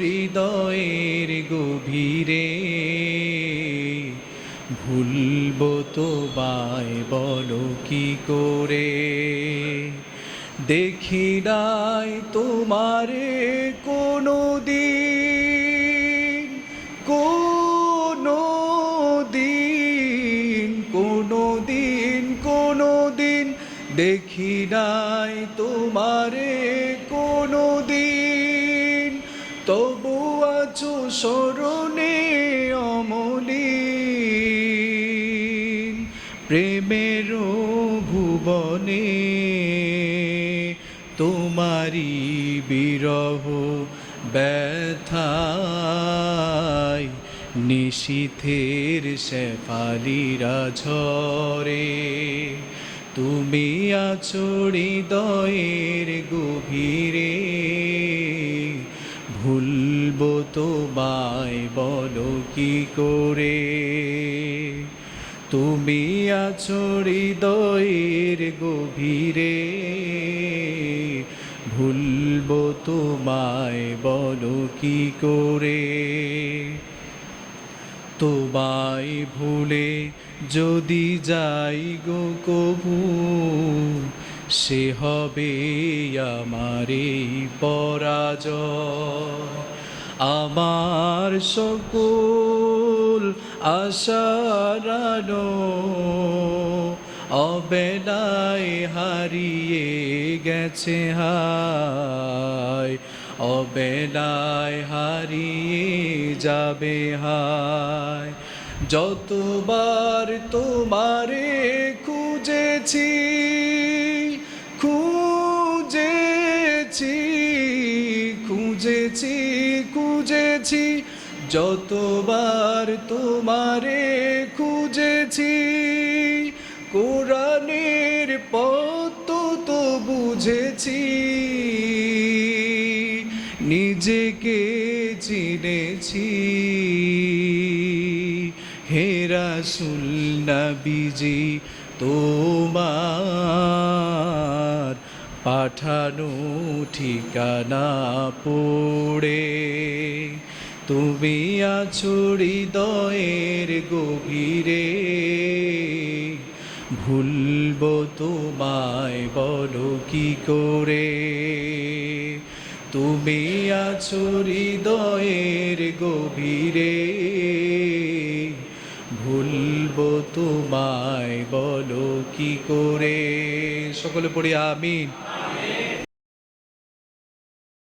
হৃদয়ের গভীরে, ভুলবো তোমায় বলো কি করে। দেখি নাই তোমারে কোনো দিন, কোনো দিন, কোনো দিন, কোনো দিন দেখি নাই তোমারে কোনো দিন। তবু আছো স্মরণে অমলিন, প্রেমের ভুবনে তোমারি বিরহ ব্যথায় নিশীথের শেফালিরা ঝরে। তুমি আছো হৃদয়ের গভীরে, ভুলবো তোমায় বলো কি করে। তুমি আছো হৃদয়ের গভীরে, ভুলবো তোমায় বলো কি করে। তোমায় ভুলে যদি যাই গো কভু, সে হবে আমারই পরাজয়। আমার সকল আশার আলো অবেলায় হারিয়ে গেছে হায়, অবেলায় হারিয়ে যাবে হায়। যতবার তোমারে খুঁজেছি, খুঁজেছি, খুঁজেছি, খুঁজেছি, যতবার তোমারে খুঁজেছি, কোরআনের পথ তো বুঝেছি, নিজেকে চিনেছি। হে রাসূল নবীজি, তোমার পাঠানো ঠিকানা পড়ে, তুমি আছো হৃদয়ের গভীরে, ভুলবো তোমায় বলো কি করে। তুমি আছো হৃদয়ের গভীরে, ভুলবো তোমায় বলো কি করে। সকলে পড়ি আমিন।